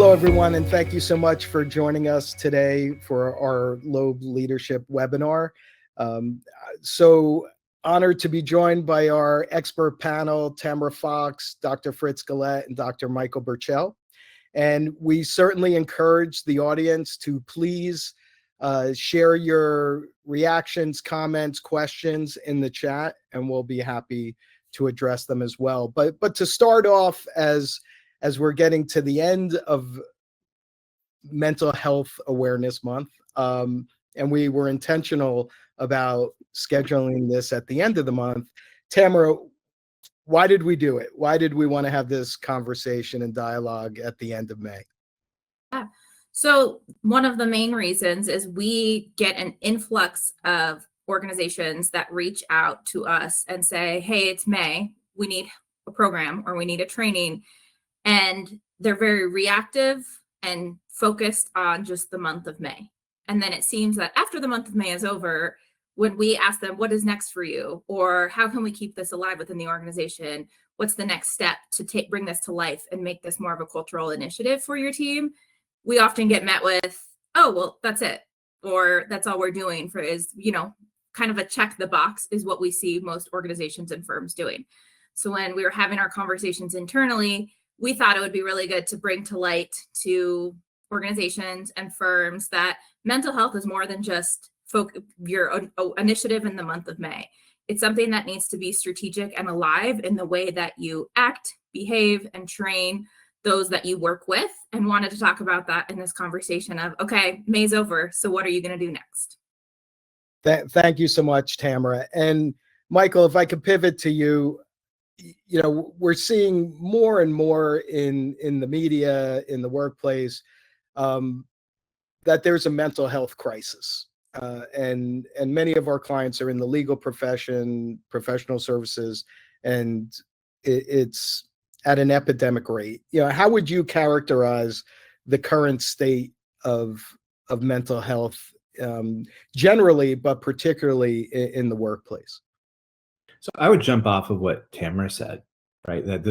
Hello, everyone, and thank you so much for joining us today for our Loeb Leadership webinar. So honored to be joined by our expert panel, Tamara Fox, Dr. Fritz Gillette, and Dr. Michael Burchell. And we certainly encourage the audience to please share your reactions, comments, questions in the chat, and we'll be happy to address them as well. But to start off, as we're getting to the end of Mental Health Awareness Month, and we were intentional about scheduling this at the end of the month, Tamara, why did we do it? Why did we want to have this conversation and dialogue at the end of May? Yeah. So one of the main reasons is we get an influx of organizations that reach out to us and say, hey, it's May, we need a program or we need a training. And they're very reactive and focused on just the month of May. And then it seems that after the month of May is over, when we ask them, what is next for you? Or how can we keep this alive within the organization? What's the next step to bring this to life and make this more of a cultural initiative for your team? We often get met with, oh, well, that's it. Or that's all we're doing for is, kind of a check the box is what we see most organizations and firms doing. So when we were having our conversations internally, we thought it would be really good to bring to light to organizations and firms that mental health is more than just your initiative in the month of May. It's something that needs to be strategic and alive in the way that you act, behave, and train those that you work with, and wanted to talk about that in this conversation of, okay, May's over, so what are you going to do next? Thank you so much, Tamara. And Michael, if I could pivot to you, we're seeing more and more in the media, in the workplace, that there's a mental health crisis. And many of our clients are in the legal profession, professional services, and it's at an epidemic rate. How would you characterize the current state of mental health generally, but particularly in the workplace? So I would jump off of what Tamara said, right? That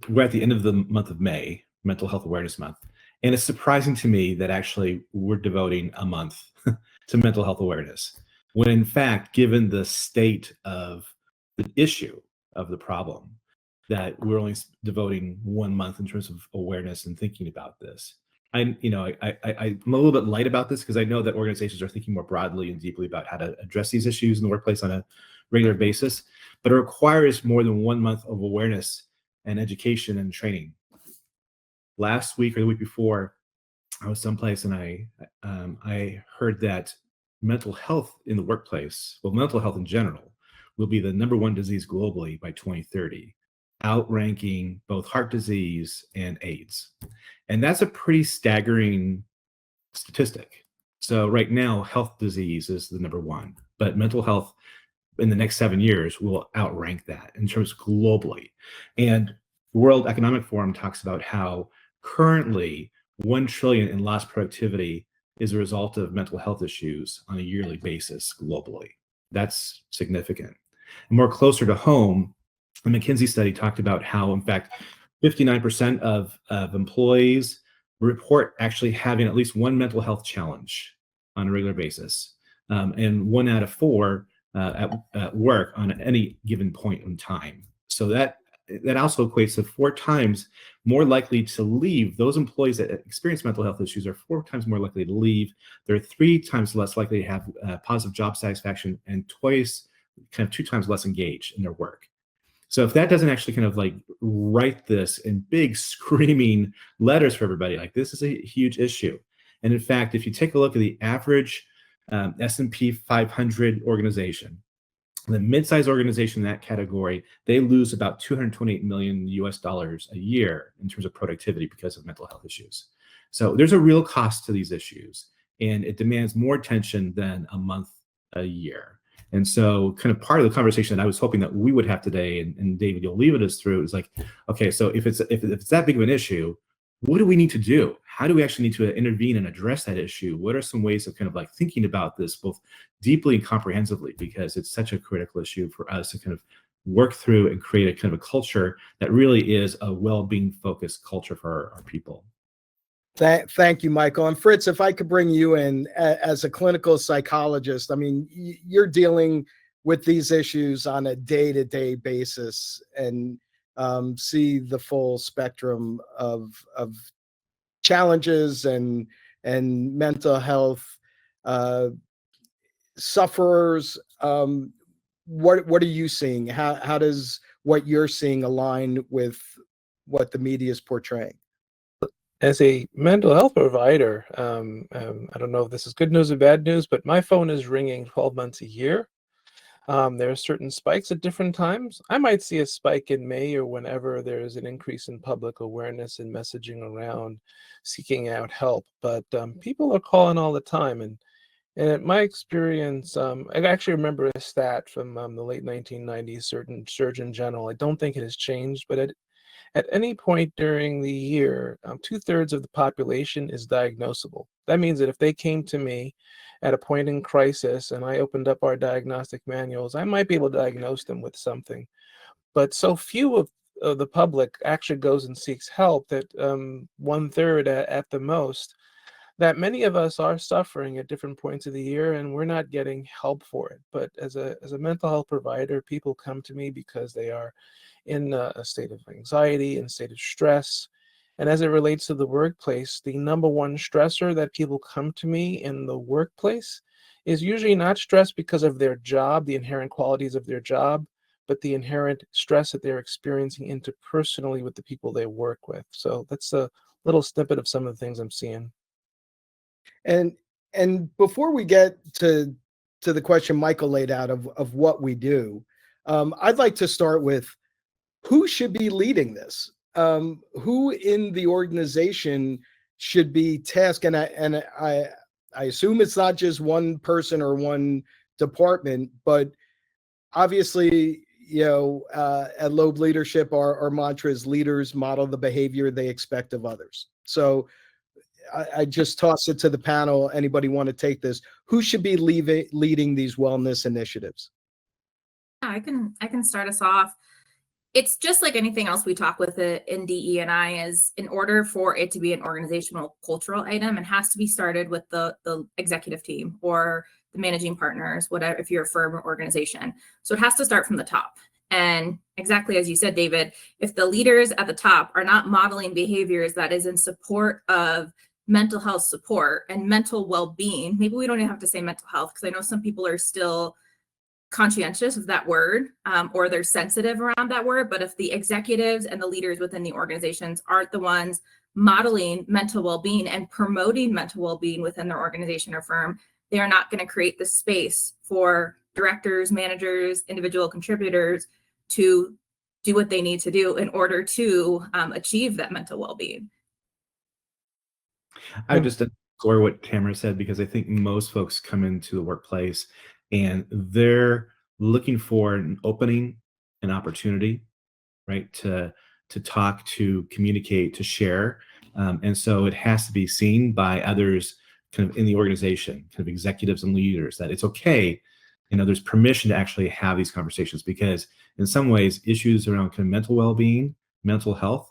we're at the end of the month of May, Mental Health Awareness Month. And it's surprising to me that actually we're devoting a month to mental health awareness, when in fact, given the state of the issue of the problem, that we're only devoting 1 month in terms of awareness and thinking about this. I'm a little bit light about this because I know that organizations are thinking more broadly and deeply about how to address these issues in the workplace on a regular basis, but it requires more than 1 month of awareness and education and training. Last week or the week before, I was someplace and I heard that mental health in the workplace, well, mental health in general, will be the #1 disease globally by 2030, outranking both heart disease and AIDS. And that's a pretty staggering statistic. So right now, health disease is the #1, but mental health in the next 7 years will outrank that in terms of globally. And the World Economic Forum talks about how currently 1 trillion in lost productivity is a result of mental health issues on a yearly basis globally. That's significant. And more closer to home, the McKinsey study talked about how, in fact, 59% of employees report actually having at least one mental health challenge on a regular basis, and 1 out of 4 at work on any given point in time. So that also equates to 4 times more likely to leave. Those employees that experience mental health issues are 4 times more likely to leave. They're 3 times less likely to have positive job satisfaction, and 2 times less engaged in their work. So if that doesn't actually kind of like write this in big screaming letters for everybody, like this is a huge issue. And in fact, if you take a look at the average S&P 500 organization, the mid-sized organization in that category, they lose about $228 million a year in terms of productivity because of mental health issues. So there's a real cost to these issues, and it demands more attention than a month a year. And so kind of part of the conversation that I was hoping that we would have today, and David, you'll lead us through, is like, okay, so if it's that big of an issue, what do we need to do? How do we actually need to intervene and address that issue? What are some ways of kind of like thinking about this both deeply and comprehensively, because it's such a critical issue for us to kind of work through and create a kind of a culture that really is a well-being focused culture for our people. Thank you, Michael. And Fritz, if I could bring you in as a clinical psychologist, I mean, you're dealing with these issues on a day-to-day basis and see the full spectrum of challenges and mental health sufferers. What are you seeing? How does what you're seeing align with what the media is portraying? As a mental health provider, I don't know if this is good news or bad news, but my phone is ringing 12 months a year. There are certain spikes at different times. I might see a spike in May or whenever there is an increase in public awareness and messaging around seeking out help. But people are calling all the time. And in my experience, I actually remember a stat from the late 1990s, certain Surgeon General. I don't think it has changed, but at any point during the year, 2/3 of the population is diagnosable. That means that if they came to me at a point in crisis and I opened up our diagnostic manuals, I might be able to diagnose them with something. But so few of the public actually goes and seeks help that 1/3 at the most, that many of us are suffering at different points of the year and we're not getting help for it. But as a mental health provider, people come to me because they are in a state of anxiety and a state of stress. And as it relates to the workplace, the number one stressor that people come to me in the workplace is usually not stress because of their job, the inherent qualities of their job, but the inherent stress that they're experiencing interpersonally with the people they work with. So that's a little snippet of some of the things I'm seeing. And before we get to the question Michael laid out of what we do, I'd like to start with who should be leading this. Who in the organization should be tasked? And I assume it's not just one person or one department, but obviously, at Loeb Leadership, our mantra is leaders model the behavior they expect of others. So I just toss it to the panel. Anybody want to take this? Who should be leading these wellness initiatives? I can start us off. It's just like anything else we talk with it in DE&I is in order for it to be an organizational cultural item, it has to be started with the executive team or the managing partners, whatever, if you're a firm or organization. So it has to start from the top. And exactly as you said, David, if the leaders at the top are not modeling behaviors that is in support of mental health support and mental well-being, maybe we don't even have to say mental health, because I know some people are still conscientious of that word, or they're sensitive around that word. But if the executives and the leaders within the organizations aren't the ones modeling mental well-being and promoting mental well-being within their organization or firm, they are not going to create the space for directors, managers, individual contributors to do what they need to do in order to achieve that mental well-being. I just underscore what Tamara said, because I think most folks come into the workplace and they're looking for an opening, an opportunity, right, to talk, to communicate, to share. And so it has to be seen by others kind of in the organization, kind of executives and leaders, that it's okay, there's permission to actually have these conversations, because in some ways issues around kind of mental well-being, mental health,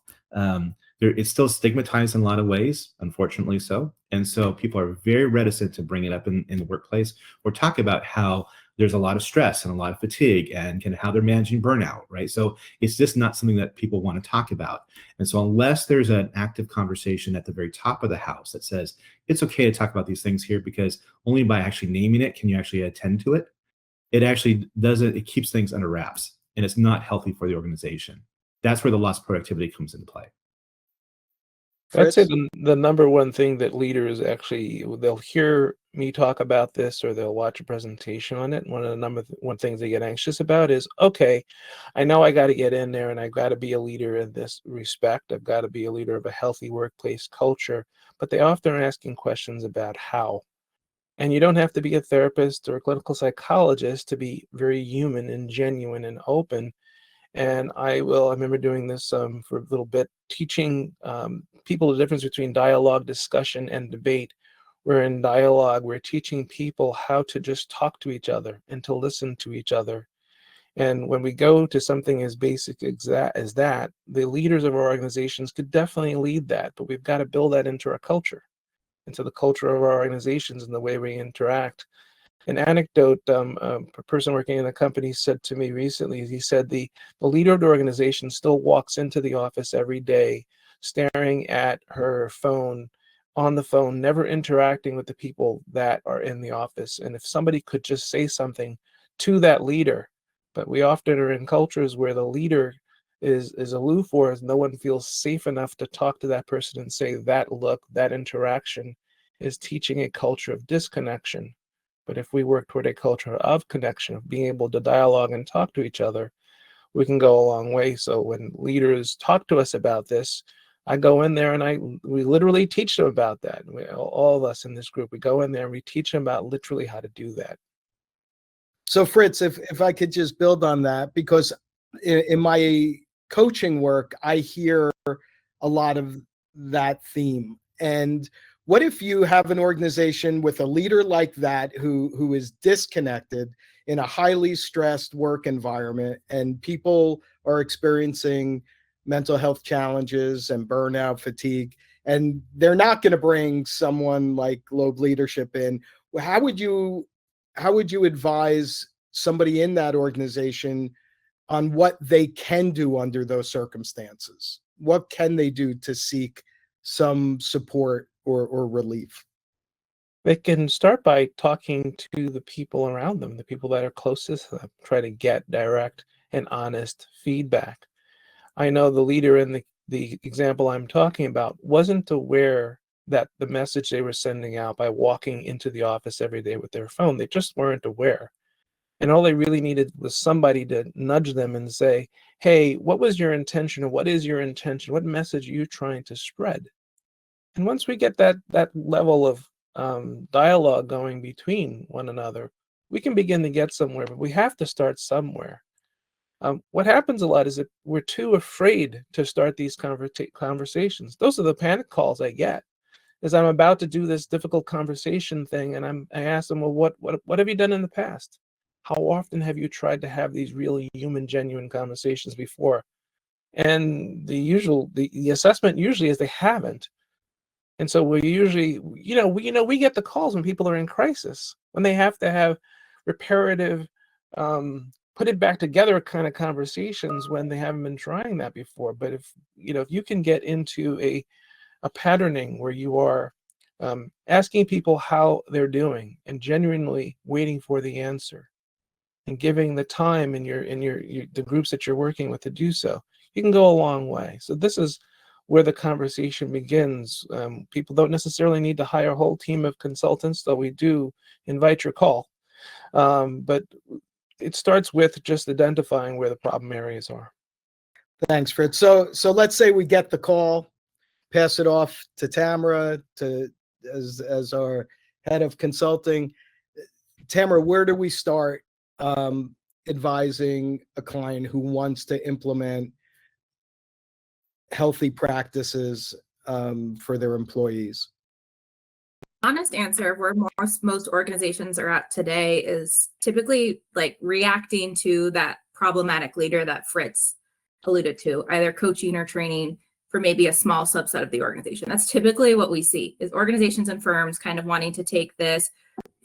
it's still stigmatized in a lot of ways, unfortunately so. And so people are very reticent to bring it up in the workplace or talk about how there's a lot of stress and a lot of fatigue and kind of how they're managing burnout, right? So it's just not something that people want to talk about. And so unless there's an active conversation at the very top of the house that says, it's okay to talk about these things here, because only by actually naming it can you actually attend to it, it actually doesn't, it keeps things under wraps, and it's not healthy for the organization. That's where the lost productivity comes into play. I'd say the number one thing that leaders actually, they'll hear me talk about this or they'll watch a presentation on it. One of the number one things they get anxious about is, okay, I know I got to get in there and I've got to be a leader in this respect. I've got to be a leader of a healthy workplace culture. But they often are asking questions about how. And you don't have to be a therapist or a clinical psychologist to be very human and genuine and open. And I remember doing this for a little bit, teaching people the difference between dialogue, discussion, and debate. Where in dialogue, we're teaching people how to just talk to each other and to listen to each other. And when we go to something as basic as that, the leaders of our organizations could definitely lead that, but we've got to build that into our culture, into the culture of our organizations and the way we interact. An anecdote, a person working in a company said to me recently, he said the leader of the organization still walks into the office every day, staring at her phone, on the phone, never interacting with the people that are in the office. And if somebody could just say something to that leader, but we often are in cultures where the leader is aloof, or no one feels safe enough to talk to that person and say that look, that interaction is teaching a culture of disconnection. But if we work toward a culture of connection, of being able to dialogue and talk to each other, we can go a long way. So when leaders talk to us about this, I go in there and we literally teach them about that. All of us in this group, we go in there and we teach them about literally how to do that. So Fritz, if I could just build on that, because in my coaching work, I hear a lot of that theme. And what if you have an organization with a leader like that who is disconnected in a highly stressed work environment, and people are experiencing mental health challenges and burnout, fatigue, and they're not going to bring someone like Loeb Leadership in? How would you advise somebody in that organization on what they can do under those circumstances? What can they do to seek some support or relief? They can start by talking to the people around them, the people that are closest to them, try to get direct and honest feedback. I know the leader in the example I'm talking about wasn't aware that the message they were sending out by walking into the office every day with their phone, they just weren't aware. And all they really needed was somebody to nudge them and say, hey, what was your intention, or what is your intention? What message are you trying to spread? And once we get that level of dialogue going between one another, we can begin to get somewhere, but we have to start somewhere. What happens a lot is that we're too afraid to start these conversations. Those are the panic calls I get, is I'm about to do this difficult conversation thing, and I ask them, well, what have you done in the past? How often have you tried to have these really human, genuine conversations before? And the assessment usually is they haven't. And so we usually, we get the calls when people are in crisis, when they have to have reparative, put it back together kind of conversations when they haven't been trying that before. But if you can get into a patterning where you are asking people how they're doing and genuinely waiting for the answer, and giving the time in the groups that you're working with to do so, you can go a long way. So this is where the conversation begins. People don't necessarily need to hire a whole team of consultants, though we do invite your call. But it starts with just identifying where the problem areas are. Thanks, Fritz. So let's say we get the call, pass it off to Tamara as our head of consulting. Tamara, where do we start advising a client who wants to implement healthy practices for their employees? Honest answer where most organizations are at today is typically like reacting to that problematic leader that Fritz alluded to, either coaching or training for maybe a small subset of the organization. That's typically what we see, is organizations and firms kind of wanting to take this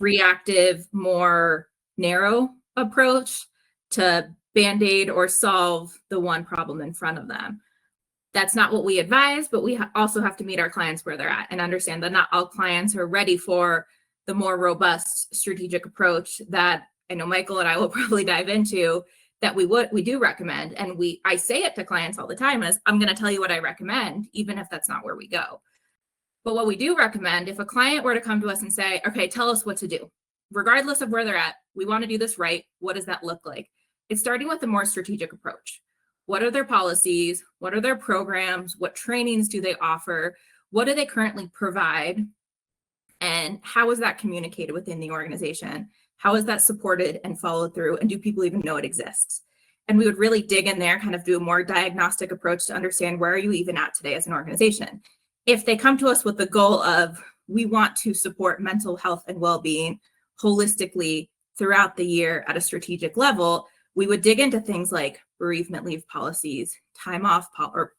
reactive, more narrow approach to band-aid or solve the one problem in front of them. That's not what we advise, but we also have to meet our clients where they're at and understand that not all clients are ready for the more robust strategic approach that I know Michael and I will probably dive into, that we do recommend. And I say it to clients all the time is, I'm going to tell you what I recommend, even if that's not where we go. But what we do recommend, if a client were to come to us and say, okay, tell us what to do, regardless of where they're at, we want to do this right. What does that look like? It's starting with a more strategic approach. What are their policies? What are their programs? What trainings do they offer? What do they currently provide? And how is that communicated within the organization? How is that supported and followed through? And do people even know it exists? And we would really dig in there, kind of do a more diagnostic approach to understand, where are you even at today as an organization? If they come to us with the goal of, we want to support mental health and well-being holistically throughout the year at a strategic level, we would dig into things like bereavement leave policies, time off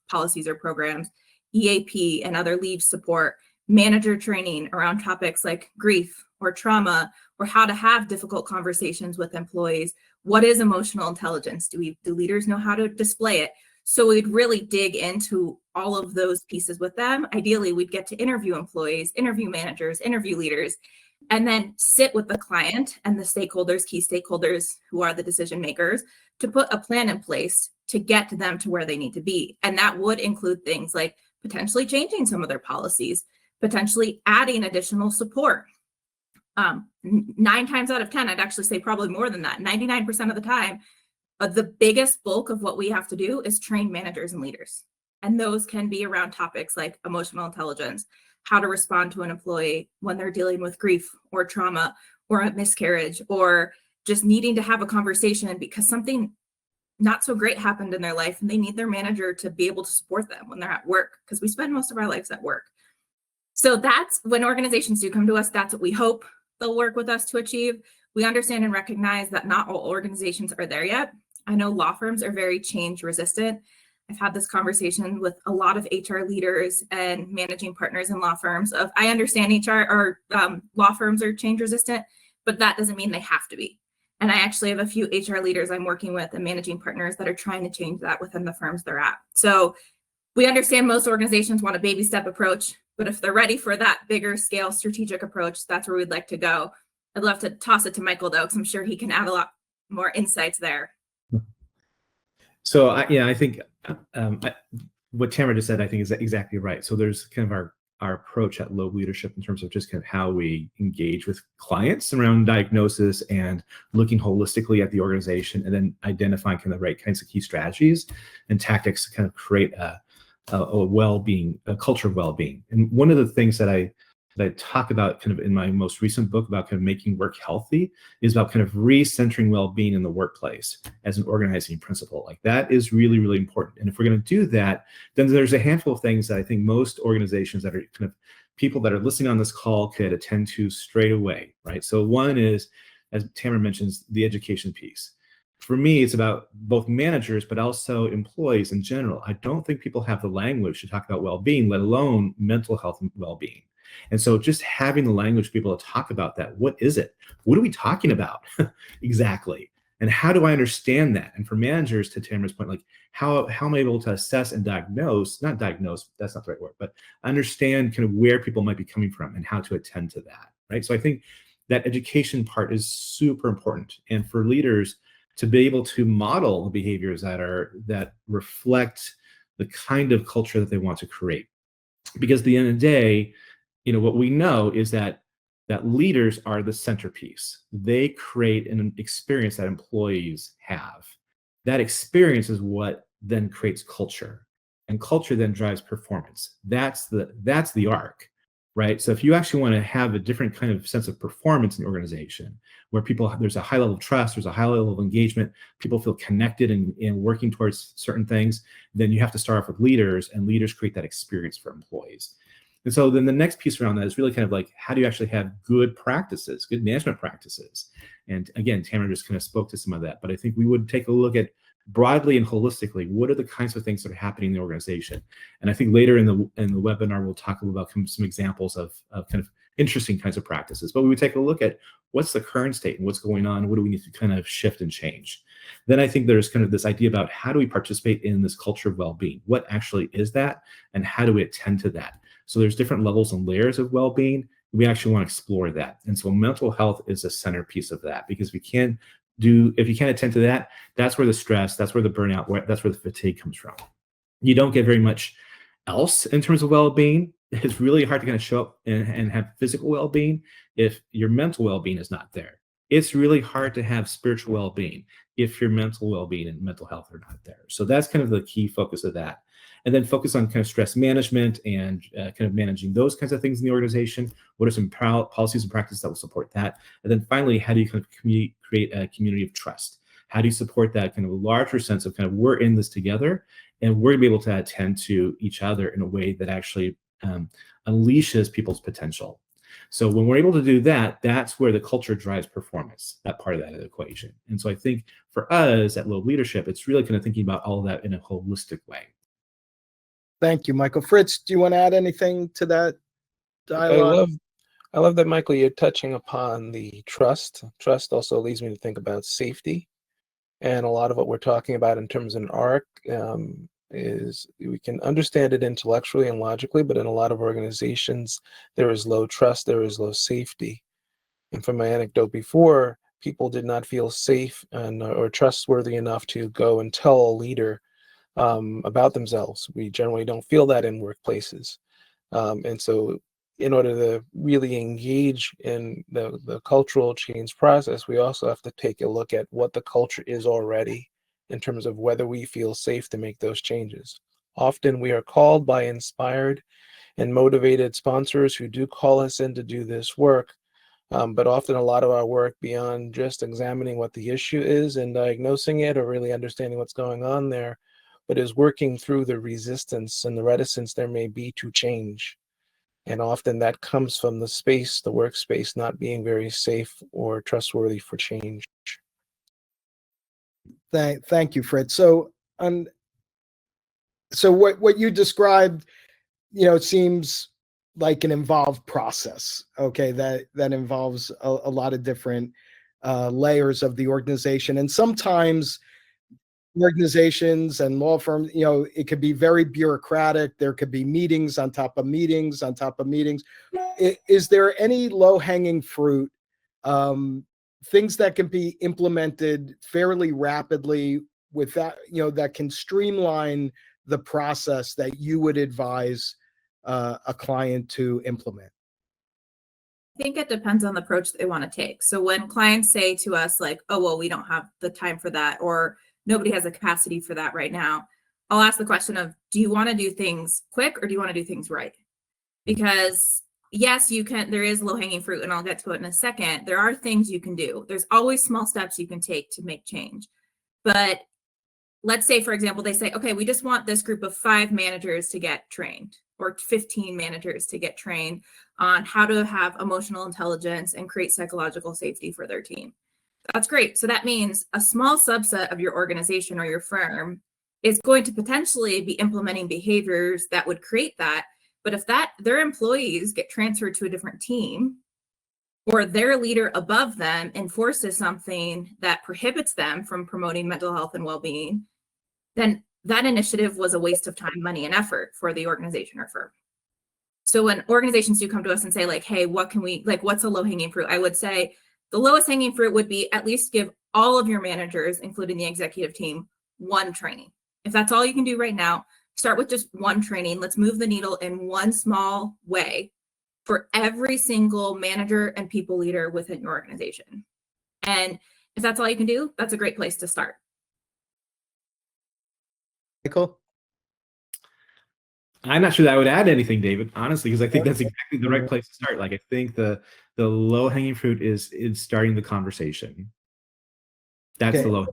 policies or programs, EAP and other leave support, manager training around topics like grief or trauma, or how to have difficult conversations with employees. What is emotional intelligence? Do leaders know how to display it? So we'd really dig into all of those pieces with them. Ideally, we'd get to interview employees, interview managers, interview leaders, and then sit with the client and the stakeholders, key stakeholders who are the decision makers, to put a plan in place to get them to where they need to be. And that would include things like potentially changing some of their policies, potentially adding additional support. 9 times out of 10, I'd actually say probably more than that, 99% of the time, the biggest bulk of what we have to do is train managers and leaders. And those can be around topics like emotional intelligence, how to respond to an employee when they're dealing with grief or trauma or a miscarriage, or just needing to have a conversation because something not so great happened in their life and they need their manager to be able to support them when they're at work, because we spend most of our lives at work. So that's when organizations do come to us, that's what we hope they'll work with us to achieve. We understand and recognize that not all organizations are there yet. I know law firms are very change resistant. I've had this conversation with a lot of HR leaders and managing partners in law firms of, I understand HR or law firms are change resistant, but that doesn't mean they have to be. And I actually have a few HR leaders I'm working with and managing partners that are trying to change that within the firms they're at. So we understand most organizations want a baby step approach, but if they're ready for that bigger scale strategic approach, that's where we'd like to go. I'd love to toss it to Michael though, because I'm sure he can add a lot more insights there. So I think what Tamara just said, I think is exactly right. So there's kind of our approach at Loeb Leadership in terms of just kind of how we engage with clients around diagnosis and looking holistically at the organization, and then identifying kind of the right kinds of key strategies and tactics to kind of create a well-being, a culture of well-being. And one of the things that I talk about kind of in my most recent book about kind of making work healthy is about kind of recentering well-being in the workplace as an organizing principle. Like that is really, really important. And if we're going to do that, then there's a handful of things that I think most organizations that are kind of people that are listening on this call could attend to straight away, right? So one is, as Tamara mentions, the education piece. For me, it's about both managers, but also employees in general. I don't think people have the language to talk about well-being, let alone mental health and well-being. And so just having the language for people to talk about that, what is it? What are we talking about exactly? And how do I understand that? And for managers, to Tamara's point, like how am I able to assess and diagnose, not diagnose, that's not the right word, but understand kind of where people might be coming from and how to attend to that, right? So I think that education part is super important. And for leaders to be able to model behaviors that reflect the kind of culture that they want to create. Because at the end of the day, what we know is that leaders are the centerpiece. They create an experience that employees have. That experience is what then creates culture, and culture then drives performance. That's the arc, right? So if you actually want to have a different kind of sense of performance in the organization, where there's a high level of trust, there's a high level of engagement, people feel connected and working towards certain things, then you have to start off with leaders, and leaders create that experience for employees. And so then the next piece around that is really kind of like, how do you actually have good practices, good management practices? And again, Tamara just kind of spoke to some of that, but I think we would take a look at broadly and holistically, what are the kinds of things that are happening in the organization? And I think later in the webinar, we'll talk about some examples of kind of interesting kinds of practices, but we would take a look at what's the current state and what's going on, and what do we need to kind of shift and change. Then I think there's kind of this idea about how do we participate in this culture of well-being? What actually is that? And how do we attend to that? So there's different levels and layers of well-being. We actually want to explore that. And so mental health is a centerpiece of that, because if you can't attend to that, that's where the stress, that's where the burnout, that's where the fatigue comes from. You don't get very much else in terms of well-being. It's really hard to kind of show up and have physical well-being if your mental well-being is not there. It's really hard to have spiritual well-being if your mental well-being and mental health are not there. So that's kind of the key focus of that. And then focus on kind of stress management and kind of managing those kinds of things in the organization. What are some policies and practices that will support that? And then finally, how do you kind of create a community of trust? How do you support that kind of a larger sense of kind of we're in this together, and we're gonna be able to attend to each other in a way that actually unleashes people's potential? So when we're able to do that, that's where the culture drives performance, that part of that equation. And so I think for us at Loeb Leadership, it's really kind of thinking about all of that in a holistic way. Thank you, Michael. Fritz, do you want to add anything to that dialogue? I love that, Michael, you're touching upon the trust. Trust also leads me to think about safety. And a lot of what we're talking about in terms of an arc is we can understand it intellectually and logically, but in a lot of organizations, there is low trust, there is low safety. And from my anecdote before, people did not feel safe or trustworthy enough to go and tell a leader about themselves. We generally don't feel that in workplaces. And so in order to really engage in the cultural change process, we also have to take a look at what the culture is already in terms of whether we feel safe to make those changes. Often we are called by inspired and motivated sponsors who do call us in to do this work. But often a lot of our work beyond just examining what the issue is and diagnosing it or really understanding what's going on there, but is working through the resistance and the reticence there may be to change. And often that comes from the space, the workspace, not being very safe or trustworthy for change. Thank you, Fritz. So what you described, it seems like an involved process, okay, that involves a lot of different layers of the organization. And sometimes organizations and law firms, it could be very bureaucratic. There could be meetings on top of meetings on top of meetings. Is there any low-hanging fruit, things that can be implemented fairly rapidly with that, that can streamline the process that you would advise a client to implement? I think it depends on the approach they want to take. So when clients say to us like, oh, well, we don't have the time for that, or nobody has the capacity for that right now, I'll ask the question of, do you want to do things quick or do you want to do things right? Because yes, you can, there is low-hanging fruit, and I'll get to it in a second. There are things you can do. There's always small steps you can take to make change. But let's say, for example, they say, okay, we just want this group of 5 managers to get trained, or 15 managers to get trained on how to have emotional intelligence and create psychological safety for their team. That's great. So that means a small subset of your organization or your firm is going to potentially be implementing behaviors that would create that. But if their employees get transferred to a different team, or their leader above them enforces something that prohibits them from promoting mental health and well-being, then that initiative was a waste of time, money, and effort for the organization or firm. So when organizations do come to us and say like, hey, what can we, like, what's a low-hanging fruit? I would say the lowest hanging fruit would be at least give all of your managers, including the executive team, 1 training. If that's all you can do right now, start with just 1 training. Let's move the needle in one small way for every single manager and people leader within your organization. And if that's all you can do, that's a great place to start. Michael? I'm not sure that I would add anything, David, honestly, because I think that's exactly the right place to start. Like, I think the low-hanging fruit is starting the conversation. That's the low.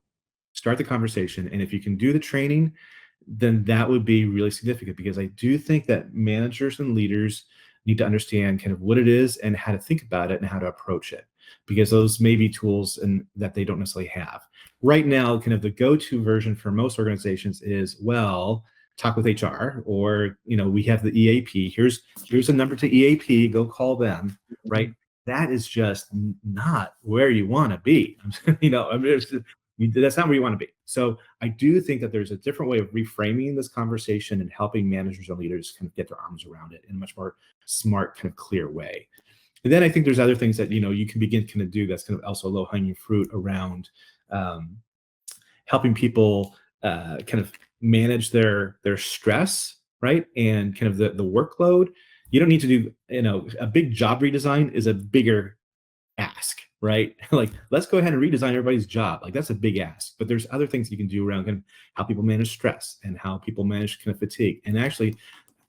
Start the conversation, and if you can do the training, then that would be really significant, because I do think that managers and leaders need to understand kind of what it is and how to think about it and how to approach it, because those may be tools and that they don't necessarily have. Right now, kind of the go-to version for most organizations is, well, talk with HR, or, we have the EAP. Here's a number to EAP, go call them, right? That is just not where you want to be. That's not where you want to be. So I do think that there's a different way of reframing this conversation and helping managers and leaders kind of get their arms around it in a much more smart, kind of clear way. And then I think there's other things that, you can begin kind of do that's kind of also low-hanging fruit around helping people kind of manage their stress, right? And kind of the workload. You don't need to do, a big job redesign is a bigger ask, right? Like, let's go ahead and redesign everybody's job. Like, that's a big ask. But there's other things you can do around kind of how people manage stress and how people manage kind of fatigue, and actually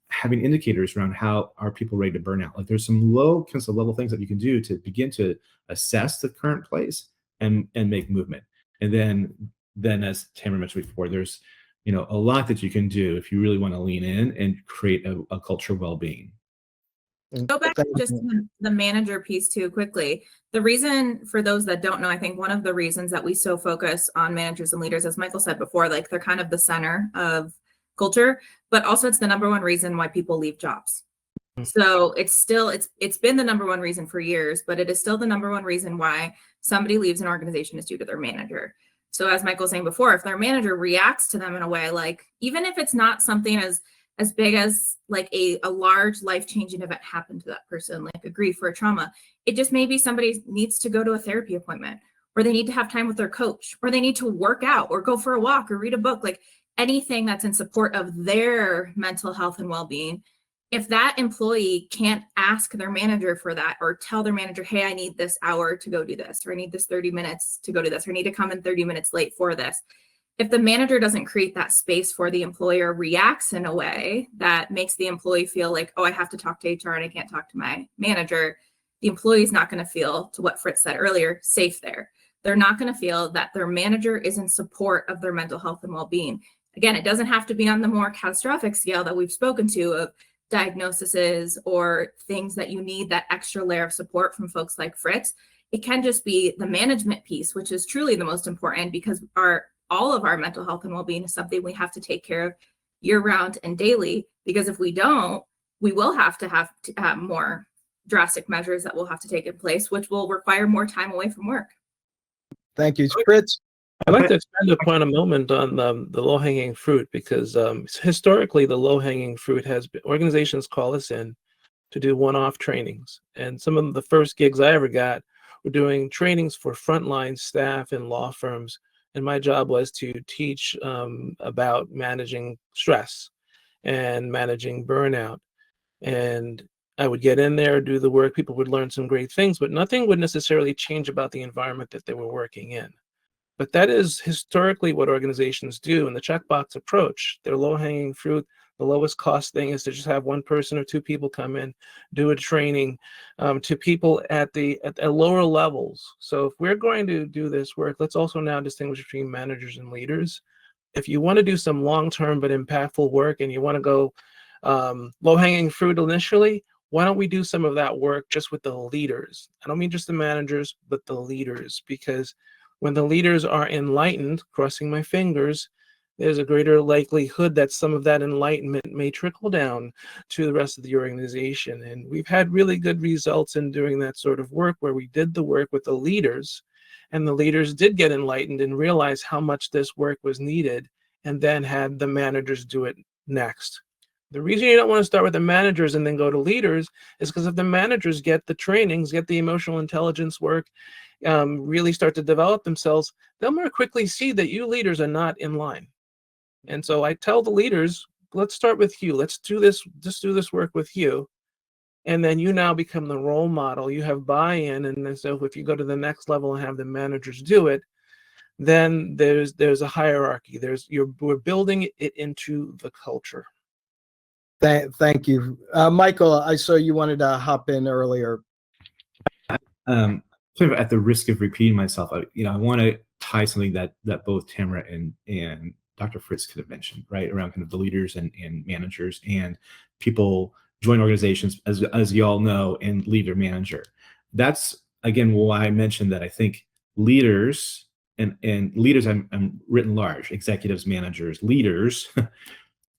having indicators around how are people ready to burn out. Like, there's some low kinds of level things that you can do to begin to assess the current place and make movement. And then as Tamara mentioned before, there's a lot that you can do if you really want to lean in and create a culture of well-being. Go back Thank just you. to the manager piece too quickly. The reason, for those that don't know, I think one of the reasons that we so focus on managers and leaders, as Michael said before, like they're kind of the center of culture, but also it's the number one reason why people leave jobs. So it's been the number one reason for years, but it is still the number one reason why somebody leaves an organization is due to their manager. So as Michael was saying before, if their manager reacts to them in a way, like even if it's not something as big as like a large life-changing event happened to that person, like a grief or a trauma, it just maybe somebody needs to go to a therapy appointment, or they need to have time with their coach, or they need to work out or go for a walk or read a book, like anything that's in support of their mental health and well-being. If that employee can't ask their manager for that, or tell their manager, hey, I need this hour to go do this, or I need this 30 minutes to go do this, or I need to come in 30 minutes late for this. If the manager doesn't create that space for the employer, reacts in a way that makes the employee feel like, oh, I have to talk to HR and I can't talk to my manager, the employee's not going to feel, to what Fritz said earlier, safe there. They're not going to feel that their manager is in support of their mental health and well-being. Again, it doesn't have to be on the more catastrophic scale that we've spoken to of diagnoses or things that you need that extra layer of support from folks like Fritz. It can just be the management piece, which is truly the most important, because all of our mental health and well-being is something we have to take care of year-round and daily, because if we don't, we will have to have more drastic measures that we'll have to take in place, which will require more time away from work. Thank you, Fritz. I'd like to expand upon a moment on the low-hanging fruit, because historically the low-hanging fruit has been, organizations call us in to do one-off trainings. And some of the first gigs I ever got were doing trainings for frontline staff in law firms. And my job was to teach about managing stress and managing burnout. And I would get in there, do the work, people would learn some great things, but nothing would necessarily change about the environment that they were working in. But that is historically what organizations do in the checkbox approach. Their low-hanging fruit, the lowest cost thing is to just have one person or two people come in, do a training to people at lower levels. So if we're going to do this work, let's also now distinguish between managers and leaders. If you want to do some long-term but impactful work and you want to go low-hanging fruit initially, why don't we do some of that work just with the leaders? I don't mean just the managers, but the leaders, because when the leaders are enlightened, crossing my fingers, there's a greater likelihood that some of that enlightenment may trickle down to the rest of the organization. And we've had really good results in doing that sort of work, where we did the work with the leaders, and the leaders did get enlightened and realize how much this work was needed, and then had the managers do it next. The reason you don't want to start with the managers and then go to leaders is because if the managers get the trainings, get the emotional intelligence work, really start to develop themselves, they'll more quickly see that you leaders are not in line. And so I tell the leaders, let's start with you. Let's do this, just do this work with you. And then you now become the role model. You have buy-in. And so if you go to the next level and have the managers do it, then there's a hierarchy. We're building it into the culture. Thank you. Michael, I saw you wanted to hop in earlier. Sort of at the risk of repeating myself, I want to tie something that both Tamara and Dr. Fritz could have mentioned, right, around kind of the leaders and managers, and people join organizations, as you all know, and leave their manager. That's, again, why I mentioned that I think leaders and leaders, I'm written large, executives, managers, leaders,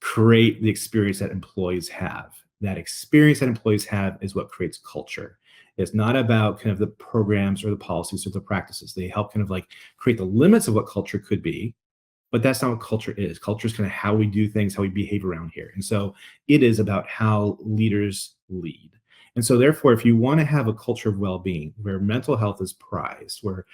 create the experience that employees have. That experience that employees have is what creates culture. It's not about kind of the programs or the policies or the practices. They help kind of like create the limits of what culture could be, but that's not what culture is. Culture is kind of how we do things, how we behave around here. And so it is about how leaders lead. And so therefore, if you want to have a culture of well-being where mental health is prized, where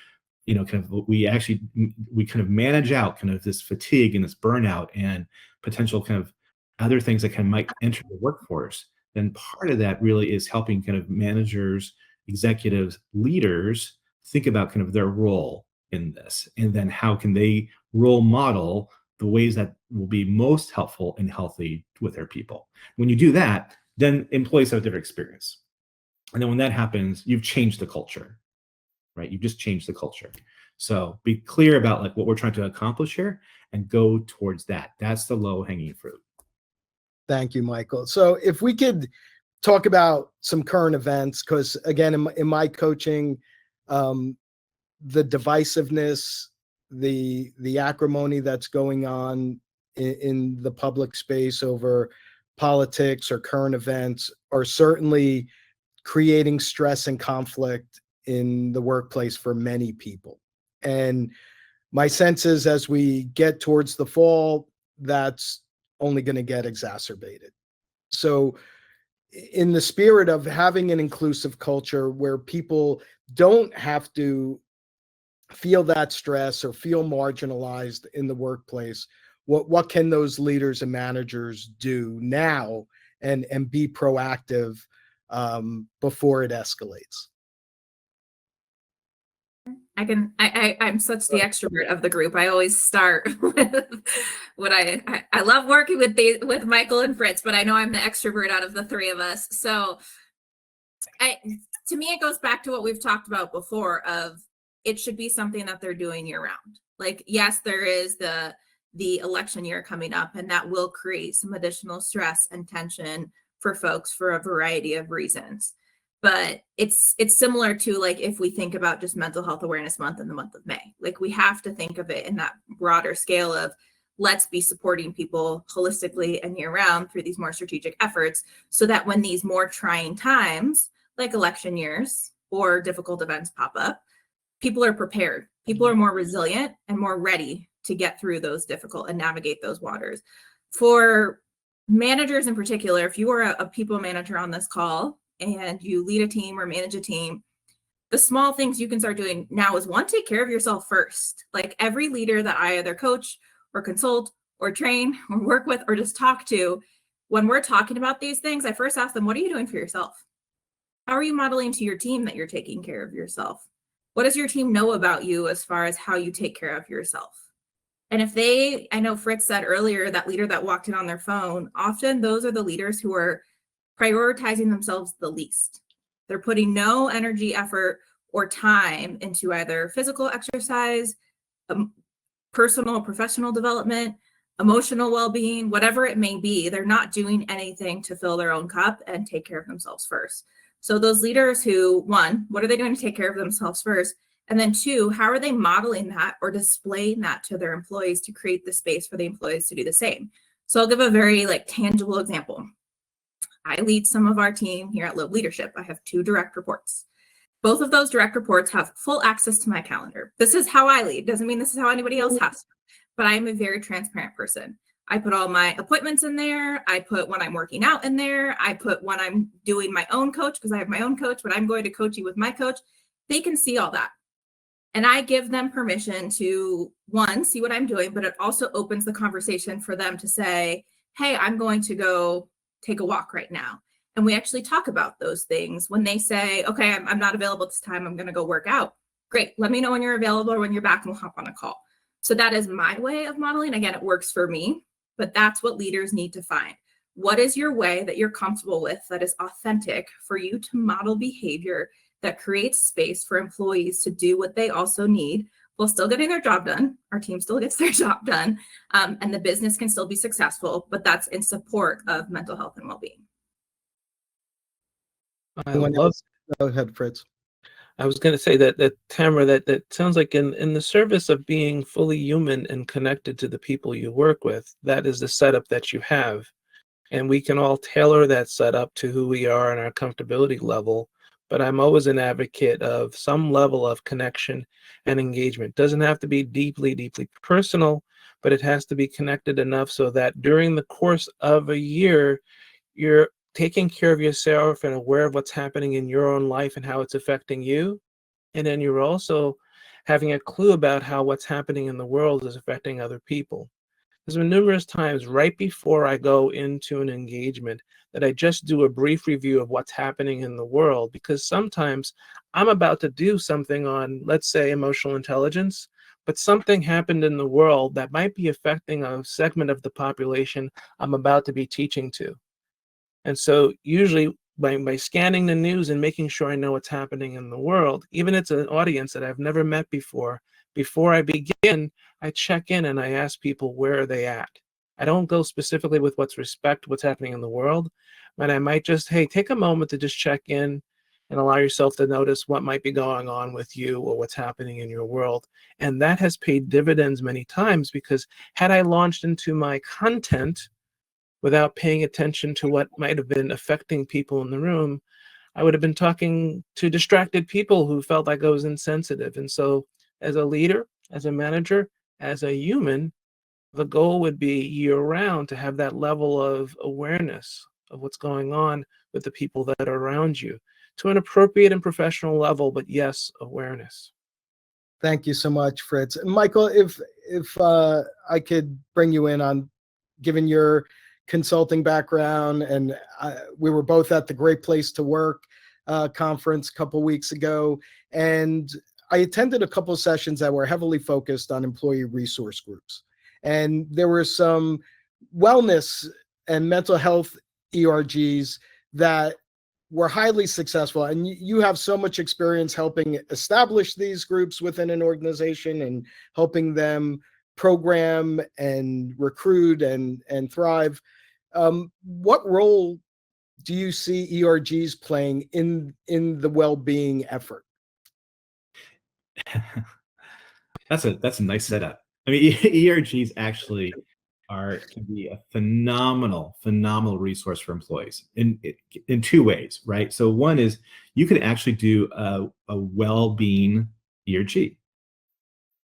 kind of we kind of manage out kind of this fatigue and this burnout and potential kind of other things that kind of might enter the workforce, then part of that really is helping kind of managers, executives, leaders think about kind of their role in this, and then how can they role model the ways that will be most helpful and healthy with their people. When you do that, then employees have a different experience. And then when that happens, you've changed the culture. Right? You just changed the culture. So be clear about like what we're trying to accomplish here and go towards that. That's the low hanging fruit. Thank you, Michael. So if we could talk about some current events, because again, in my coaching, the divisiveness, the acrimony that's going on in the public space over politics or current events are certainly creating stress and conflict in the workplace for many people. And my sense is, as we get towards the fall, that's only going to get exacerbated. So in the spirit of having an inclusive culture where people don't have to feel that stress or feel marginalized in the workplace, what can those leaders and managers do now and be proactive before it escalates? I'm such the extrovert of the group. I always start with what I love working with Michael and Fritz, but I know I'm the extrovert out of the three of us. So to me, it goes back to what we've talked about before of it should be something that they're doing year round. Like, yes, there is the election year coming up, and that will create some additional stress and tension for folks for a variety of reasons. But it's similar to, like, if we think about just Mental Health Awareness Month in the month of May, like we have to think of it in that broader scale of let's be supporting people holistically and year round through these more strategic efforts, so that when these more trying times like election years or difficult events pop up, people are prepared. People are more resilient and more ready to get through those difficult and navigate those waters. For managers in particular, if you are a people manager on this call and you lead a team or manage a team, the small things you can start doing now is, one, take care of yourself first. Like every leader that I either coach or consult or train or work with or just talk to, when we're talking about these things, I first ask them, what are you doing for yourself? How are you modeling to your team that you're taking care of yourself? What does your team know about you as far as how you take care of yourself? And if I know Fritz said earlier, that leader that walked in on their phone, often those are the leaders who are prioritizing themselves the least. They're putting no energy, effort, or time into either physical exercise, personal or professional development, emotional well-being, whatever it may be. They're not doing anything to fill their own cup and take care of themselves first. So those leaders who, one, what are they doing to take care of themselves first? And then two, how are they modeling that or displaying that to their employees to create the space for the employees to do the same? So I'll give a very tangible example. I lead some of our team here at Loeb Leadership. I have 2 direct reports. Both of those direct reports have full access to my calendar. This is how I lead. Doesn't mean this is how anybody else has to, but I am a very transparent person. I put all my appointments in there. I put when I'm working out in there. I put when I'm doing my own coach, because I have my own coach, when I'm going to coaching with my coach. They can see all that. And I give them permission to, one, see what I'm doing, but it also opens the conversation for them to say, hey, I'm going to go take a walk right now. And we actually talk about those things. When they say, okay, I'm not available this time, I'm going to go work out. Great. Let me know when you're available or when you're back and we'll hop on a call. So that is my way of modeling. Again, it works for me, but that's what leaders need to find. What is your way that you're comfortable with that is authentic for you to model behavior that creates space for employees to do what they also need while still getting their job done? Our team still gets their job done, and the business can still be successful, but that's in support of mental health and well-being. Go ahead, Fritz. I was going to say that Tamara, that sounds like in the service of being fully human and connected to the people you work with, that is the setup that you have. And we can all tailor that setup to who we are and our comfortability level. But I'm always an advocate of some level of connection and engagement. Doesn't have to be deeply, deeply personal, but it has to be connected enough so that during the course of a year, you're taking care of yourself and aware of what's happening in your own life and how it's affecting you. And then you're also having a clue about how what's happening in the world is affecting other people. There's been numerous times right before I go into an engagement that I just do a brief review of what's happening in the world, because sometimes I'm about to do something on, let's say, emotional intelligence, but something happened in the world that might be affecting a segment of the population I'm about to be teaching to. And so usually by scanning the news and making sure I know what's happening in the world, even if it's an audience that I've never met before I begin, I check in and I ask people, where are they at? I don't go specifically with what's happening in the world, but I might just, hey, take a moment to just check in and allow yourself to notice what might be going on with you or what's happening in your world. And that has paid dividends many times, because had I launched into my content without paying attention to what might have been affecting people in the room, I would have been talking to distracted people who felt like I was insensitive. And so as a leader, as a manager, as a human, the goal would be year-round to have that level of awareness of what's going on with the people that are around you, to an appropriate and professional level, but yes, awareness. Thank you so much, Fritz. Michael, if I could bring you in on, given your consulting background, and we were both at the Great Place to Work conference a couple weeks ago, and I attended a couple of sessions that were heavily focused on employee resource groups. And there were some wellness and mental health ERGs that were highly successful. And you have so much experience helping establish these groups within an organization and helping them program and recruit and thrive. What role do you see ERGs playing in the well-being effort? That's a nice setup. I mean, ERGs actually can be a phenomenal resource for employees in two ways, right? So one is you could actually do a well-being ERG.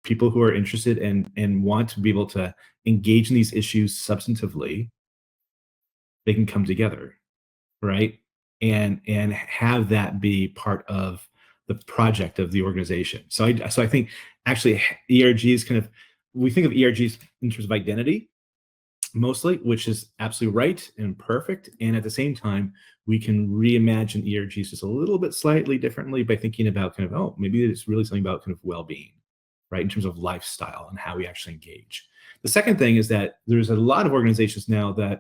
People who are interested and want to be able to engage in these issues substantively, they can come together, right? And have that be part of the project of the organization. So I think actually ERGs we think of ERGs in terms of identity mostly, which is absolutely right and perfect. And at the same time, we can reimagine ERGs just a little bit slightly differently by thinking about maybe it's really something about kind of well-being, right? In terms of lifestyle and how we actually engage. The second thing is that there's a lot of organizations now that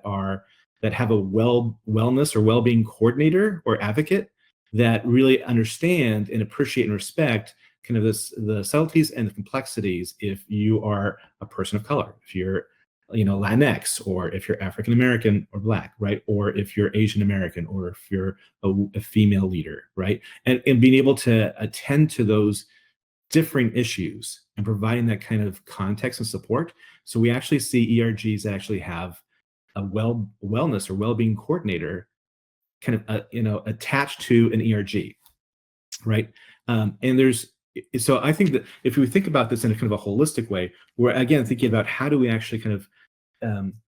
have a wellness or well-being coordinator or advocate that really understand and appreciate and respect kind of the subtleties and the complexities if you are a person of color, if you're Latinx, or if you're African American or Black, right? Or if you're Asian American, or if you're a female leader, right? And being able to attend to those different issues and providing that kind of context and support. So we actually see ERGs that actually have a wellness or well-being coordinator kind of attached to an ERG, right? So I think that if we think about this in a kind of a holistic way, we're again thinking about how do we actually kind of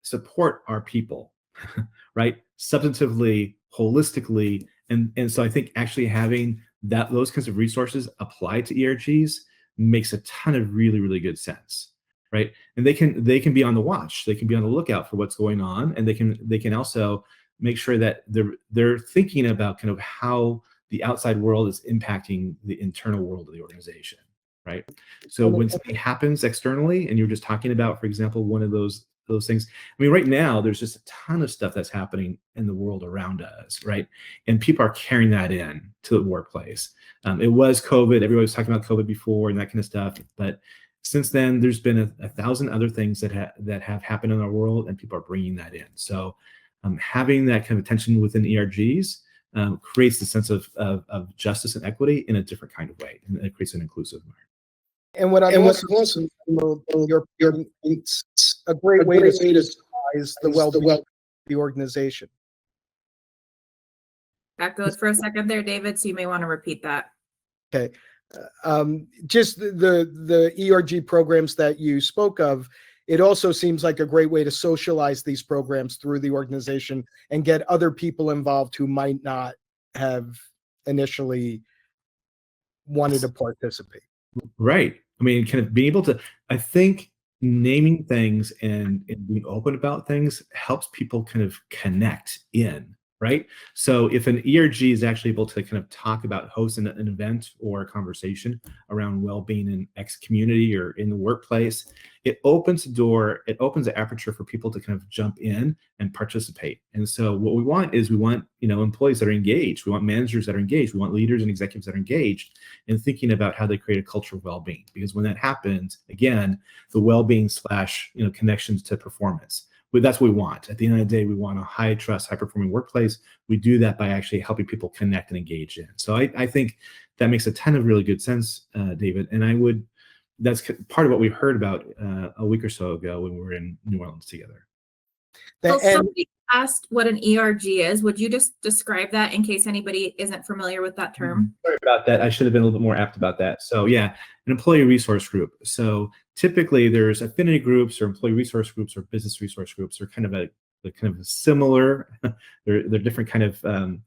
support our people, right? Substantively, holistically, and so I think actually having those kinds of resources applied to ERGs makes a ton of really, really good sense, right? And they can be on the watch, they can be on the lookout for what's going on, and they can also make sure that they're thinking about kind of how the outside world is impacting the internal world of the organization, right? So when something happens externally, and you're just talking about, for example, one of those things. I mean, right now, there's just a ton of stuff that's happening in the world around us, right? And people are carrying that in to the workplace. It was COVID. Everybody was talking about COVID before and that kind of stuff. But since then, there's been a thousand other things that have happened in our world, and people are bringing that in. So having that kind of attention within ERGs creates the sense of justice and equity in a different kind of way, and it creates an inclusive environment. And what I've also it's a great way to summarize the well-being of the organization. That goes for a second there, David, so you may want to repeat that. Okay. Just the ERG programs that you spoke of, it also seems like a great way to socialize these programs through the organization and get other people involved who might not have initially wanted to participate. Right. I mean, kind of being able to, I think naming things and being open about things helps people kind of connect in, right? So if an ERG is actually able to kind of talk about hosting an event or a conversation around well-being in X community or in the workplace, it opens the door, it opens the aperture for people to kind of jump in and participate. And so what we want is employees that are engaged. We want managers that are engaged. We want leaders and executives that are engaged in thinking about how they create a culture of well-being. Because when that happens, again, the well-being / connections to performance. that's what we want. At the end of the day, we want a high trust, high performing workplace. We do that by actually helping people connect and engage in. So I think that makes a ton of really good sense, David. And that's part of what we heard about a week or so ago when we were in New Orleans together. So somebody asked what an ERG is. Would you just describe that in case anybody isn't familiar with that term? Sorry about that. I should have been a little bit more apt about that. So yeah, an employee resource group. So typically there's affinity groups or employee resource groups or business resource groups are kind of a similar, they're different kind of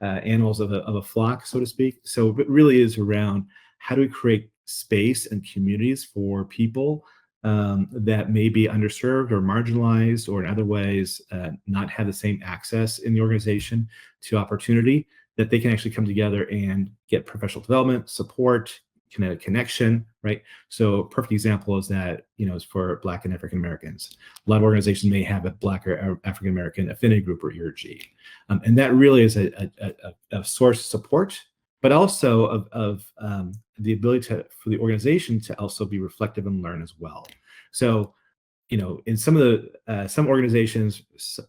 animals of a flock, so to speak. So it really is around how do we create space and communities for people that may be underserved or marginalized or in other ways not have the same access in the organization to opportunity, that they can actually come together and get professional development, support, connection, right? So a perfect example is that, is for Black and African Americans. A lot of organizations may have a Black or African American affinity group or ERG. And that really is a source of support, but also of the ability for the organization to also be reflective and learn as well. So, in some of the some organizations,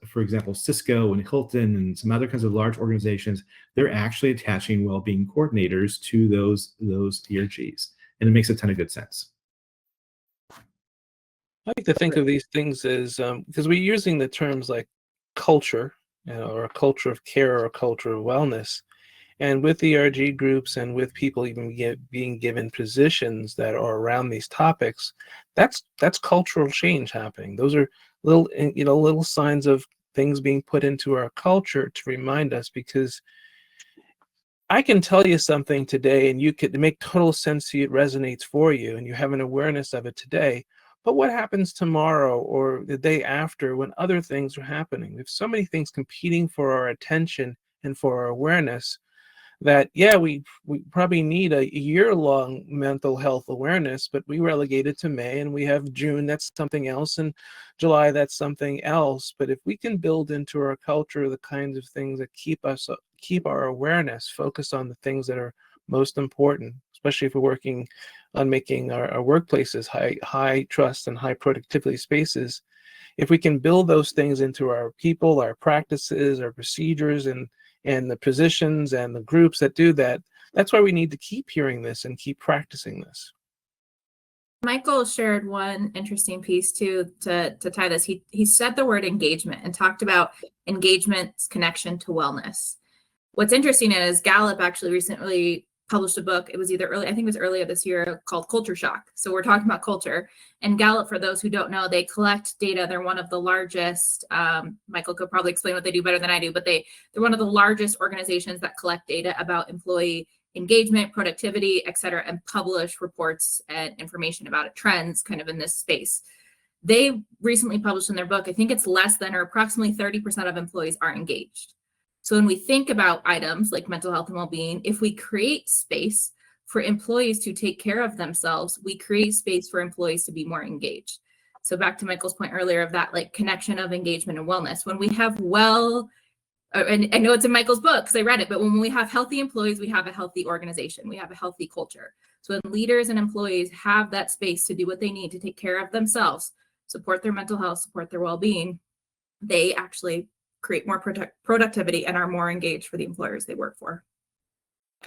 for example, Cisco and Hilton and some other kinds of large organizations, they're actually attaching well-being coordinators to those ERGs, and it makes a ton of good sense. I like to think of these things as because we're using the terms like culture, or a culture of care or a culture of wellness. And with ERG groups and with people even being given positions that are around these topics, that's cultural change happening. Those are little signs of things being put into our culture to remind us, because I can tell you something today and you could make total sense to you, it resonates for you, and you have an awareness of it today. But what happens tomorrow or the day after when other things are happening? We have so many things competing for our attention and for our awareness that, we probably need a year-long mental health awareness, but we relegate it to May, and we have June, that's something else, and July, that's something else. But if we can build into our culture the kinds of things that keep our awareness focused on the things that are most important, especially if we're working on making our workplaces high trust and high productivity spaces, if we can build those things into our people, our practices, our procedures, and the positions and the groups that do that, that's why we need to keep hearing this and keep practicing this. Michael shared one interesting piece too to tie this. He said the word engagement and talked about engagement's connection to wellness. What's interesting is Gallup actually recently published a book. It was I think it was earlier this year, called Culture Shock. So we're talking about culture. And Gallup, for those who don't know, they collect data. They're one of the largest, Michael could probably explain what they do better than I do, but they're one of the largest organizations that collect data about employee engagement, productivity, et cetera, and publish reports and information about it, trends kind of in this space. They recently published in their book, I think it's less than or approximately 30% of employees are engaged. So when we think about items like mental health and well-being, if we create space for employees to take care of themselves, we create space for employees to be more engaged. So back to Michael's point earlier of that connection of engagement and wellness. When we have and I know it's in Michael's book because I read it, but when we have healthy employees, we have a healthy organization, we have a healthy culture. So when leaders and employees have that space to do what they need to take care of themselves, support their mental health, support their well-being, they actually create more productivity and are more engaged for the employers they work for.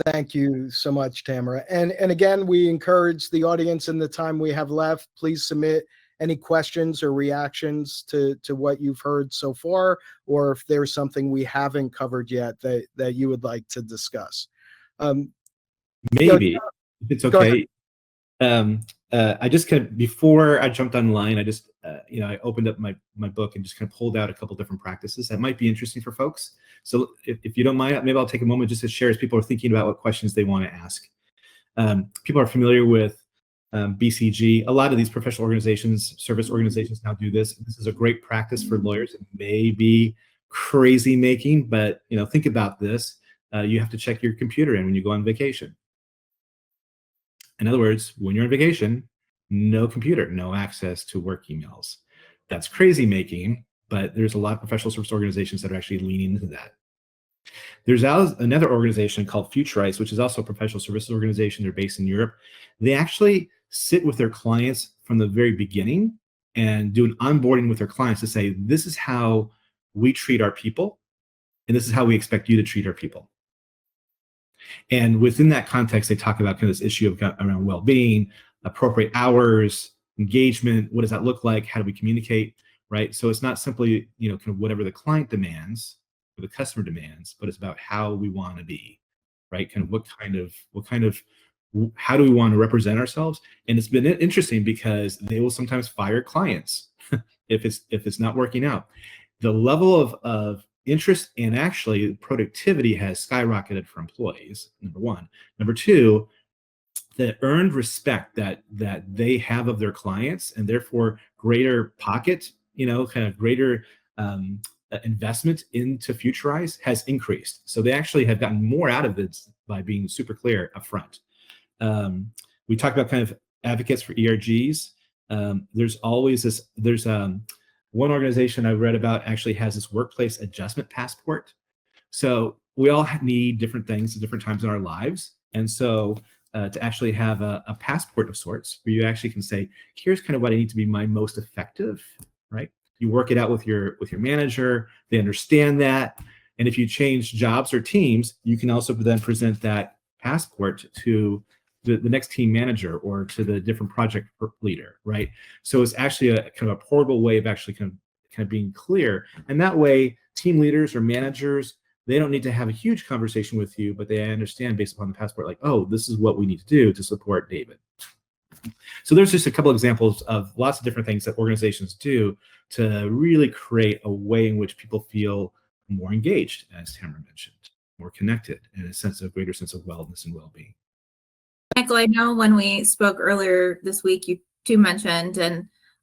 Thank you so much, Tamara. And again, we encourage the audience in the time we have left, please submit any questions or reactions to what you've heard so far, or if there's something we haven't covered yet that you would like to discuss. Maybe, if it's okay. I just before I jumped online, I just, I opened up my book and just pulled out a couple different practices that might be interesting for folks. So if you don't mind, maybe I'll take a moment just to share as people are thinking about what questions they want to ask. People are familiar with BCG. A lot of these professional organizations, service organizations now do this. This is a great practice for lawyers. It may be crazy making, but think about this. You have to check your computer in when you go on vacation. In other words, when you're on vacation, no computer, no access to work emails. That's crazy making, but there's a lot of professional service organizations that are actually leaning into that. There's another organization called Futurice, which is also a professional services organization. They're based in Europe. They actually sit with their clients from the very beginning and do an onboarding with their clients to say, this is how we treat our people, and this is how we expect you to treat our people. And within that context, they talk about kind of this issue of around well-being, appropriate hours, engagement. What does that look like? How do we communicate, right? So it's not simply, kind of whatever the client demands or the customer demands, but it's about how we want to be, right? Kind of how do we want to represent ourselves? And it's been interesting because they will sometimes fire clients if it's not working out. The level of interest and actually productivity has skyrocketed for employees, number one. Number two, the earned respect that they have of their clients, and therefore greater pocket, kind of greater investment into Futurize has increased. So they actually have gotten more out of it by being super clear upfront. We talked about kind of advocates for ERGs. There's always there's one organization I read about actually has this workplace adjustment passport. So we all need different things at different times in our lives. And so to actually have a passport of sorts where you actually can say, here's kind of what I need to be my most effective, right? You work it out with your manager, they understand that. And if you change jobs or teams, you can also then present that passport to the next team manager or to the different project leader, right? So it's actually a kind of a portable way of actually kind of being clear. And that way, team leaders or managers, they don't need to have a huge conversation with you, but they understand based upon the passport, like, oh, this is what we need to do to support David. So there's just a couple examples of lots of different things that organizations do to really create a way in which people feel more engaged, as Tamara mentioned, more connected, and a greater sense of wellness and well-being. Michael, I know when we spoke earlier this week, you too mentioned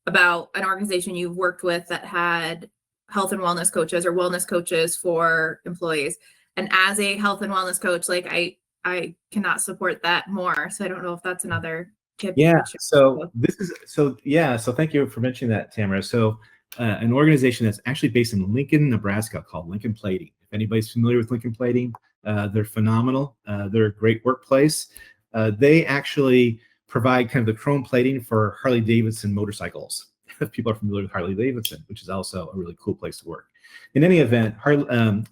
about an organization you've worked with that had health and wellness coaches or wellness coaches for employees. And as a health and wellness coach, like I cannot support that more. So I don't know if that's another tip. Yeah. So thank you for mentioning that, Tamara. So an organization that's actually based in Lincoln, Nebraska called Lincoln Plating. If anybody's familiar with Lincoln Plating, they're phenomenal. They're a great workplace. They actually provide kind of the chrome plating for Harley Davidson motorcycles. If people are familiar with Harley Davidson, which is also a really cool place to work. In any event,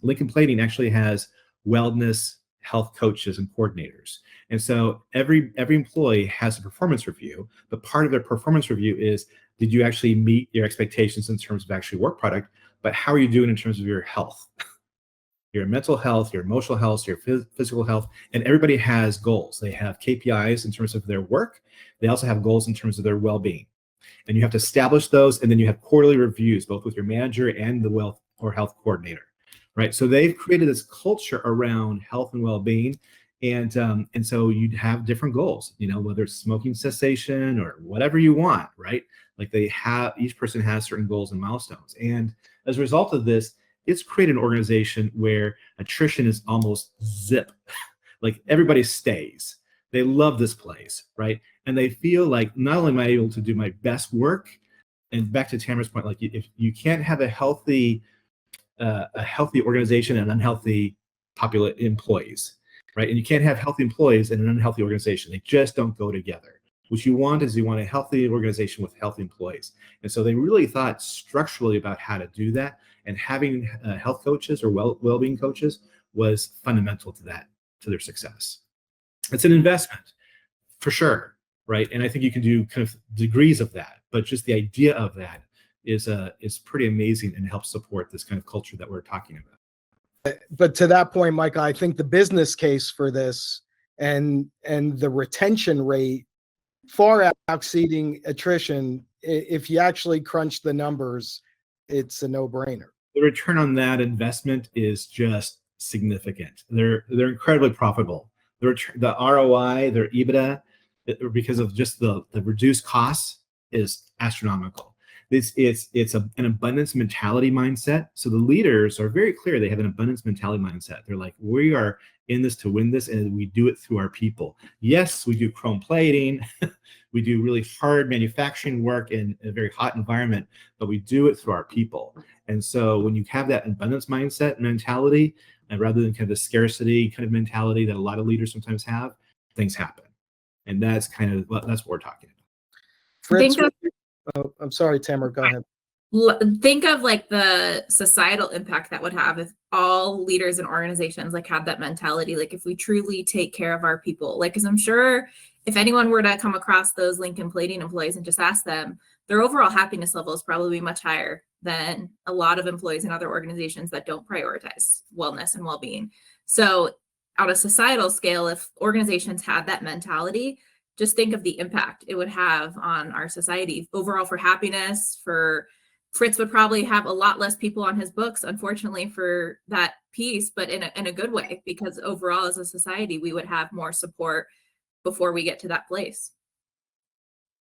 Lincoln Plating actually has wellness health coaches and coordinators. And so every employee has a performance review, but part of their performance review is, did you actually meet your expectations in terms of actually work product, but how are you doing in terms of your health? Your mental health, your emotional health, your physical health, and everybody has goals. They have KPIs in terms of their work. They also have goals in terms of their well-being. And you have to establish those, and then you have quarterly reviews, both with your manager and the wealth or health coordinator, right? So they've created this culture around health and well-being, and so you'd have different goals, whether it's smoking cessation or whatever you want, right? Like each person has certain goals and milestones. And as a result of this, it's created an organization where attrition is almost zip. Like everybody stays. They love this place, right? And they feel like not only am I able to do my best work, and back to Tamara's point, like if you can't have a healthy organization and unhealthy employees, right? And you can't have healthy employees and an unhealthy organization. They just don't go together. What you want is you want a healthy organization with healthy employees. And so they really thought structurally about how to do that. And having health coaches or well-being coaches was fundamental to that, to their success. It's an investment for sure, right? And I think you can do kind of degrees of that, but just the idea of that is pretty amazing and helps support this kind of culture that we're talking about. But to that point, Michael, I think the business case for this and the retention rate far exceeding attrition, if you actually crunch the numbers, it's a no-brainer. The return on that investment is just significant. They're incredibly profitable. The ROI, their EBITDA, because of just the reduced costs, is astronomical. It's an abundance mentality mindset. So the leaders are very clear. They have an abundance mentality mindset. They're like, we are in this to win this, and we do it through our people. Yes, we do chrome plating. We do really hard manufacturing work in a very hot environment, but we do it through our people. And so when you have that abundance mindset and mentality, and rather than kind of the scarcity kind of mentality that a lot of leaders sometimes have, things happen. And that's what we're talking about. Fritz, Oh, I'm sorry, Tamara, go ahead. Think of like the societal impact that would have if all leaders and organizations like had that mentality, like if we truly take care of our people, like, because I'm sure if anyone were to come across those Lincoln Plating employees and just ask them, their overall happiness level is probably much higher than a lot of employees in other organizations that don't prioritize wellness and well-being. So on a societal scale, if organizations had that mentality, just think of the impact it would have on our society overall for happiness. For Fritz would probably have a lot less people on his books, unfortunately, for that piece, but in a good way, because overall as a society, we would have more support before we get to that place.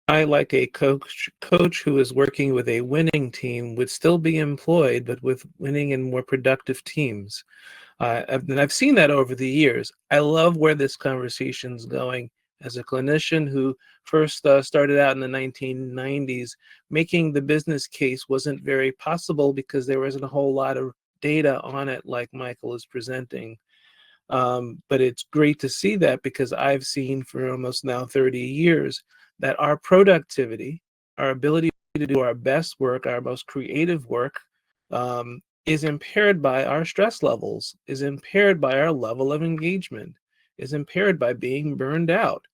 I, like a coach who is working with a winning team, would still be employed, but with winning and more productive teams. And I've seen that over the years. I love where this conversation's going. As a clinician who first started out in the 1990s, making the business case wasn't very possible because there wasn't a whole lot of data on it like Michael is presenting. But it's great to see that, because I've seen for almost now 30 years that our productivity, our ability to do our best work, our most creative work, is impaired by our stress levels, is impaired by our level of engagement, is impaired by being burned out.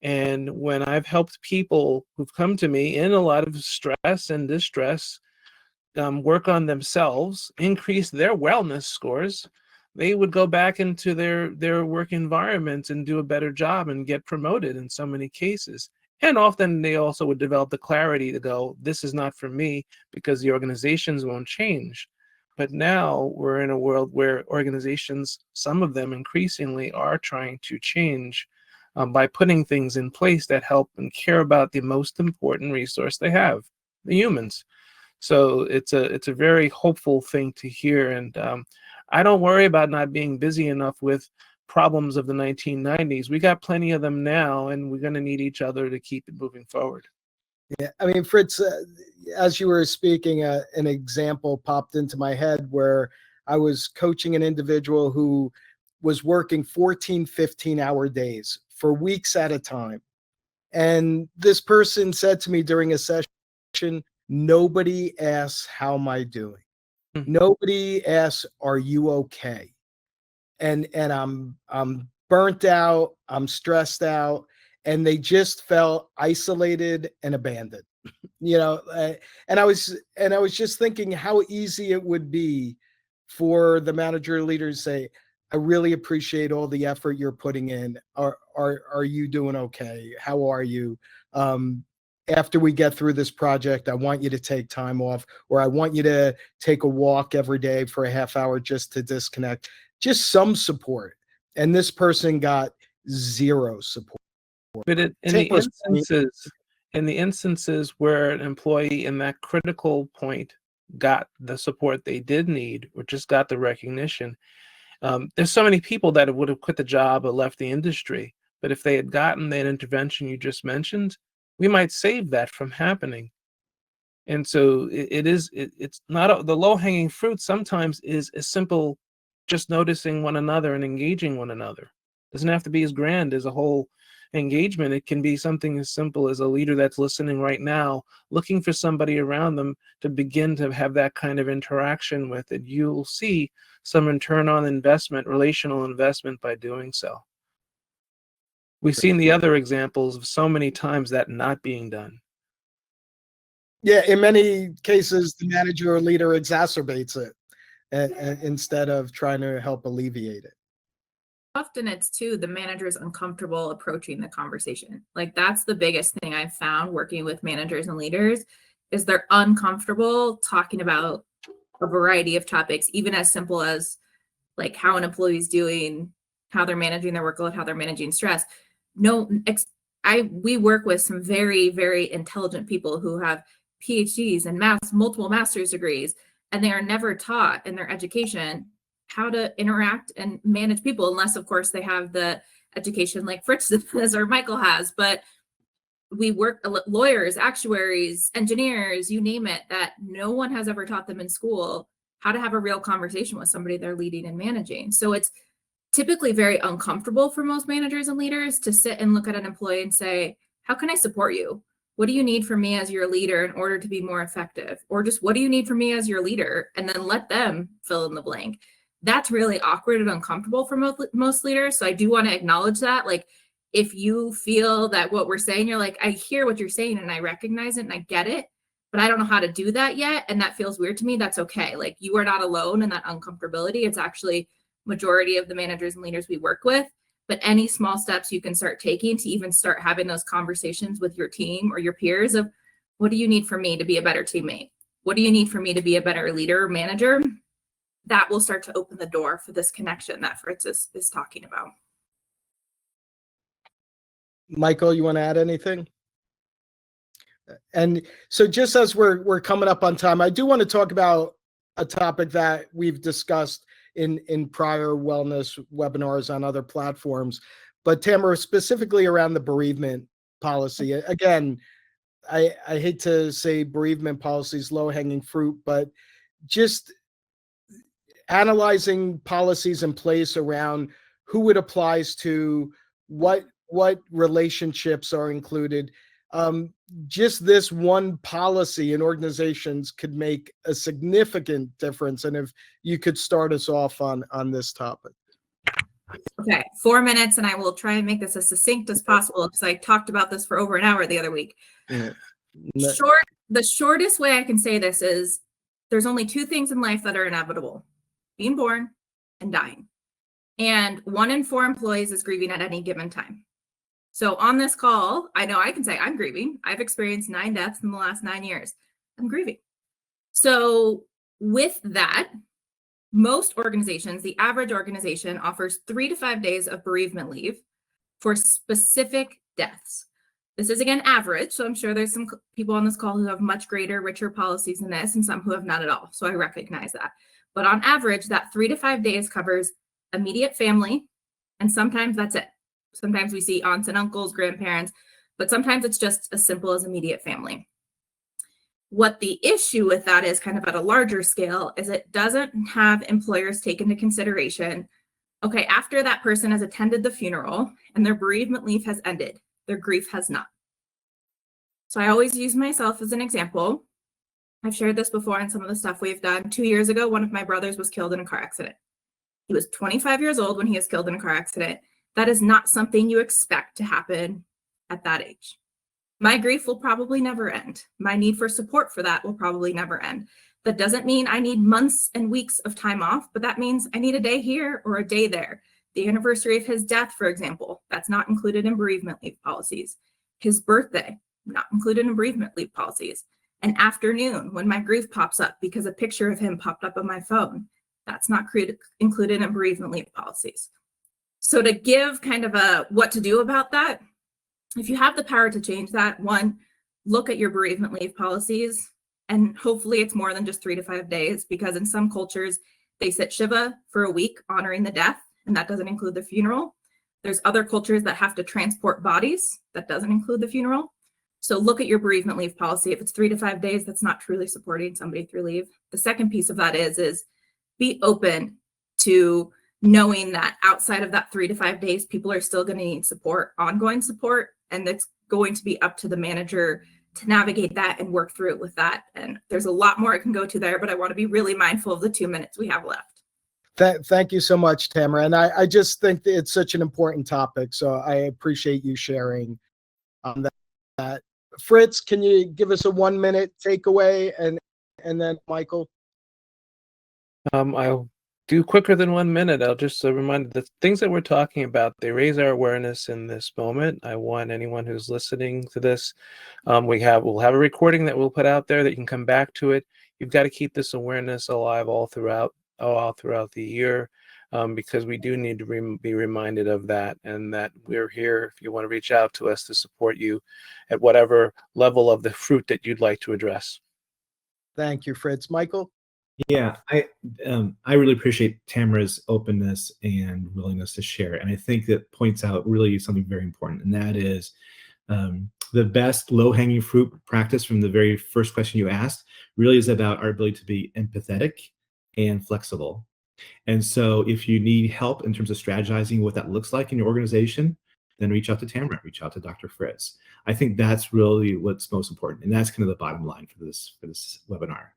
And when I've helped people who've come to me in a lot of stress and distress work on themselves, increase their wellness scores, they would go back into their work environments and do a better job and get promoted in so many cases. And often they also would develop the clarity to go, this is not for me, because the organizations won't change. But now we're in a world where organizations, some of them increasingly, are trying to change by putting things in place that help and care about the most important resource they have, the humans. So it's a very hopeful thing to hear. And I don't worry about not being busy enough with problems of the 1990s. We got plenty of them now, and we're going to need each other to keep it moving forward. Yeah, I mean, Fritz, as you were speaking, an example popped into my head where I was coaching an individual who was working 14, 15-hour days for weeks at a time. And this person said to me during a session, nobody asks, how am I doing? Nobody asks, are you okay? And I'm burnt out, I'm stressed out, and they just felt isolated and abandoned. And I was just thinking how easy it would be for the manager or leader to say, I really appreciate all the effort you're putting in. Are you doing okay? How are you? After we get through this project, I want you to take time off, or I want you to take a walk every day for a half hour just to disconnect, just some support. And this person got zero support. But in the instances where an employee in that critical point got the support they did need, or just got the recognition, there's so many people that would have quit the job or left the industry. But if they had gotten that intervention you just mentioned, we might save that from happening. And so it's not the low-hanging fruit. Sometimes is as simple just noticing one another and engaging one another. It doesn't have to be as grand as a whole engagement. It can be something as simple as a leader that's listening right now, looking for somebody around them to begin to have that kind of interaction with, and you'll see some return on investment, relational investment, by doing so. We've seen the other examples of so many times that not being done. Yeah, in many cases, the manager or leader exacerbates it instead of trying to help alleviate it. Often it's too, the manager is uncomfortable approaching the conversation. Like, that's the biggest thing I've found working with managers and leaders, is they're uncomfortable talking about a variety of topics, even as simple as like how an employee is doing, how they're managing their workload, how they're managing stress. We work with some very, very intelligent people who have PhDs and multiple master's degrees, and they are never taught in their education how to interact and manage people, unless of course they have the education like Fritz does or Michael has. But we work, lawyers, actuaries, engineers, you name it, that no one has ever taught them in school how to have a real conversation with somebody they're leading and managing. So it's typically very uncomfortable for most managers and leaders to sit and look at an employee and say, how can I support you? what do you need from me as your leader in order to be more effective? Or just what do you need from me as your leader? And then let them fill in the blank. That's really awkward and uncomfortable for most leaders. So I do want to acknowledge that. Like, if you feel that what we're saying, you're like, I hear what you're saying and I recognize it and I get it, but I don't know how to do that yet. And that feels weird to me. That's okay. Like, you are not alone in that uncomfortability. It's actually majority of the managers and leaders we work with. But any small steps you can start taking to even start having those conversations with your team or your peers of, what do you need from me to be a better teammate? What do you need from me to be a better leader or manager? That will start to open the door for this connection that Fritz is talking about. Michael, you want to add anything? And so just as we're coming up on time, I do want to talk about a topic that we've discussed in prior wellness webinars on other platforms. But Tamara, specifically around the bereavement policy. Again, I hate to say bereavement policy is low-hanging fruit, but just analyzing policies in place around who it applies to, what relationships are included. Just this one policy in organizations could make a significant difference. And if you could start us off on this topic. Okay, 4 minutes, and I will try and make this as succinct as possible because I talked about this for over an hour the other week. Yeah. The shortest way I can say this is there's only two things in life that are inevitable: being born and dying. And 1 in 4 employees is grieving at any given time. So on this call, I know I can say I'm grieving. I've experienced 9 deaths in the last 9 years. I'm grieving. So with that, most organizations, the average organization offers 3 to 5 days of bereavement leave for specific deaths. This is, again, average. So I'm sure there's some people on this call who have much greater, richer policies than this, and some who have not at all. So I recognize that. But on average, that 3 to 5 days covers immediate family, and sometimes that's it. Sometimes we see aunts and uncles, grandparents, but sometimes it's just as simple as immediate family. What the issue with that is, kind of at a larger scale, is it doesn't have employers take into consideration, okay, after that person has attended the funeral and their bereavement leave has ended, their grief has not. So I always use myself as an example. I've shared this before in some of the stuff we've done. 2 years ago, one of my brothers was killed in a car accident. He was 25 years old when he was killed in a car accident. That is not something you expect to happen at that age. My grief will probably never end. My need for support for that will probably never end. That doesn't mean I need months and weeks of time off, but that means I need a day here or a day there. The anniversary of his death, for example, that's not included in bereavement leave policies. His birthday, not included in bereavement leave policies. An afternoon when my grief pops up because a picture of him popped up on my phone, that's not included in bereavement leave policies. So to give kind of a what to do about that, if you have the power to change that, 1, look at your bereavement leave policies, and hopefully it's more than just 3 to 5 days, because in some cultures, they sit Shiva for a week honoring the death, and that doesn't include the funeral. There's other cultures that have to transport bodies. That doesn't include the funeral. So look at your bereavement leave policy. If it's 3 to 5 days, that's not truly supporting somebody through leave. The second piece of that is be open to knowing that outside of that 3 to 5 days, people are still going to need support, ongoing support, and it's going to be up to the manager to navigate that and work through it with that. And there's a lot more I can go to there, but I want to be really mindful of the 2 minutes we have left. Thank you so much, Tamara. And I just think that it's such an important topic, so I appreciate you sharing that. Fritz, can you give us a 1-minute takeaway, and then Michael? I'll do quicker than 1 minute. I'll just remind the things that we're talking about, they raise our awareness in this moment. I want anyone who's listening to this, we'll have a recording that we'll put out there that you can come back to it. You've got to keep this awareness alive all throughout the year, because we do need to be reminded of that, and that we're here if you want to reach out to us to support you at whatever level of the fruit that you'd like to address. Thank you, Fritz. Michael? Yeah, I really appreciate Tamara's openness and willingness to share. And I think that points out really something very important, and that is the best low-hanging fruit practice from the very first question you asked really is about our ability to be empathetic and flexible. And so if you need help in terms of strategizing what that looks like in your organization, then reach out to Tamara, reach out to Dr. Fritz. I think that's really what's most important. And that's kind of the bottom line for this webinar.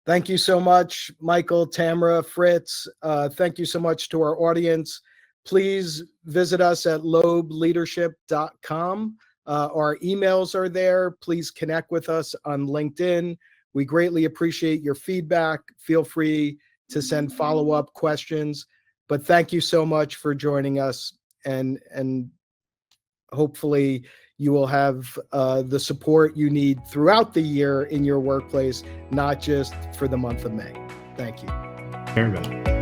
Thank you so much, Michael, Tamara, Fritz. Thank you so much to our audience. Please visit us at lobeleadership.com. Our emails are there. Please connect with us on LinkedIn. We greatly appreciate your feedback. Feel free to send follow-up questions. But thank you so much for joining us, and hopefully you will have the support you need throughout the year in your workplace, not just for the month of May. Thank you. Everybody.